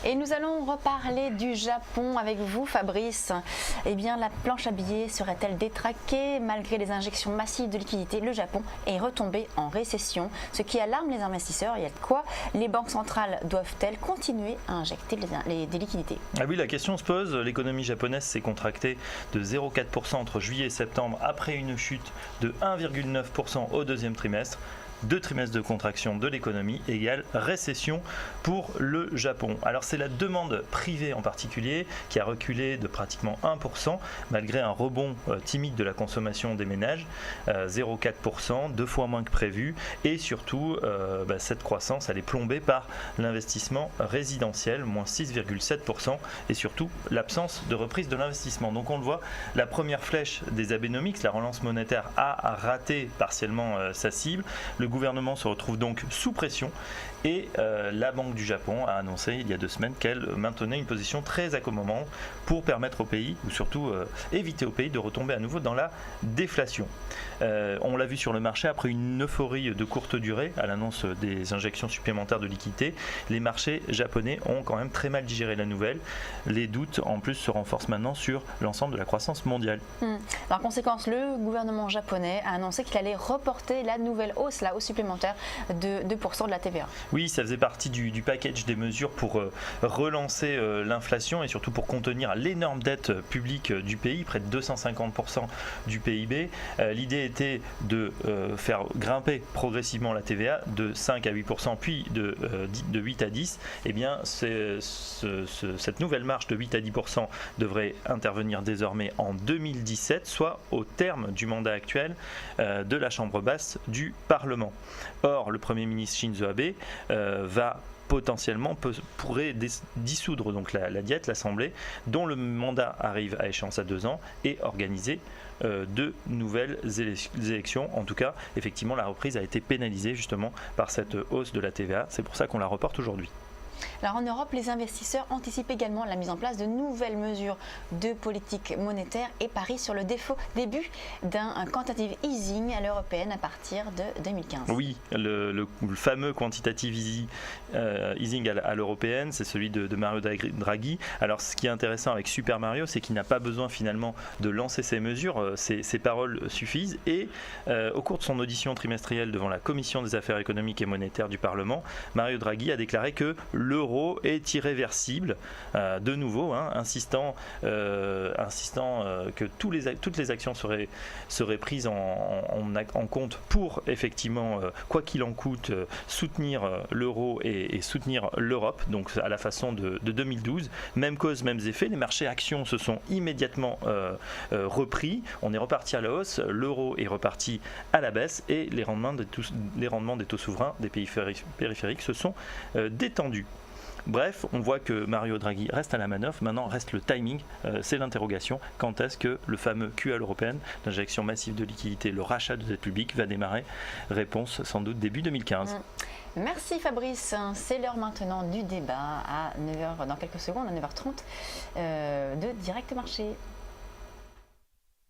Et nous allons reparler du Japon avec vous, Fabrice. Eh bien, la planche à billets serait-elle détraquée? Malgré les injections massives de liquidités, le Japon est retombé en récession, ce qui alarme les investisseurs. Il y a de quoi? Les banques centrales doivent-elles continuer à injecter des liquidités? Ah oui, la question se pose. L'économie japonaise s'est contractée de 0,4% entre juillet et septembre après une chute de 1,9% au deuxième trimestre. 2 trimestres de contraction de l'économie égale récession pour le Japon. Alors c'est la demande privée en particulier qui a reculé de pratiquement 1% malgré un rebond timide de la consommation des ménages, 0,4%, 2 fois moins que prévu, et surtout cette croissance elle est plombée par l'investissement résidentiel, moins 6,7%, et surtout l'absence de reprise de l'investissement. Donc on le voit, la première flèche des Abenomics, la relance monétaire, a raté partiellement sa cible. Le gouvernement se retrouve donc sous pression et la Banque du Japon a annoncé il y a 2 semaines qu'elle maintenait une position très accommodante pour permettre au pays, ou surtout éviter au pays de retomber à nouveau dans la déflation. On l'a vu sur le marché, après une euphorie de courte durée à l'annonce des injections supplémentaires de liquidités, les marchés japonais ont quand même très mal digéré la nouvelle. Les doutes en plus se renforcent maintenant sur l'ensemble de la croissance mondiale. Par conséquence, le gouvernement japonais a annoncé qu'il allait reporter la nouvelle hausse, la hausse supplémentaire de 2% de la TVA. Oui, ça faisait partie du package des mesures pour relancer l'inflation et surtout pour contenir l'énorme dette publique du pays, près de 250% du PIB. L'idée était de faire grimper progressivement la TVA de 5 à 8%, puis de 8 à 10%. Eh bien, cette nouvelle marche de 8 à 10% devrait intervenir désormais en 2017, soit au terme du mandat actuel de la Chambre basse du Parlement. Or, le Premier ministre Shinzo Abe pourrait dissoudre donc la Diète, l'Assemblée, dont le mandat arrive à échéance à 2 ans, et organiser de nouvelles élections. En tout cas, effectivement, la reprise a été pénalisée justement par cette hausse de la TVA. C'est pour ça qu'on la reporte aujourd'hui. Alors en Europe, les investisseurs anticipent également la mise en place de nouvelles mesures de politique monétaire et parient sur le début d'un quantitative easing à l'européenne à partir de 2015. Oui, le fameux quantitative easing à l'européenne, c'est celui de Mario Draghi. Alors ce qui est intéressant avec Super Mario, c'est qu'il n'a pas besoin finalement de lancer ces mesures, ses paroles suffisent, et au cours de son audition trimestrielle devant la Commission des affaires économiques et monétaires du Parlement, Mario Draghi a déclaré que l'euro est irréversible, de nouveau, insistant que toutes les actions seraient prises en compte pour effectivement, quoi qu'il en coûte, soutenir l'euro et soutenir l'Europe, donc à la façon de 2012. Même cause, mêmes effets, les marchés actions se sont immédiatement repris, on est reparti à la hausse, l'euro est reparti à la baisse et les rendements des taux souverains des pays périphériques se sont détendus. Bref, on voit que Mario Draghi reste à la manœuvre. Maintenant reste le timing, c'est l'interrogation. Quand est-ce que le fameux QE européenne, l'injection massive de liquidités, le rachat de dette publique va démarrer? Réponse sans doute début 2015. Merci Fabrice, c'est l'heure maintenant du débat à 9h, dans quelques secondes, à 9h30 de Direct Marché.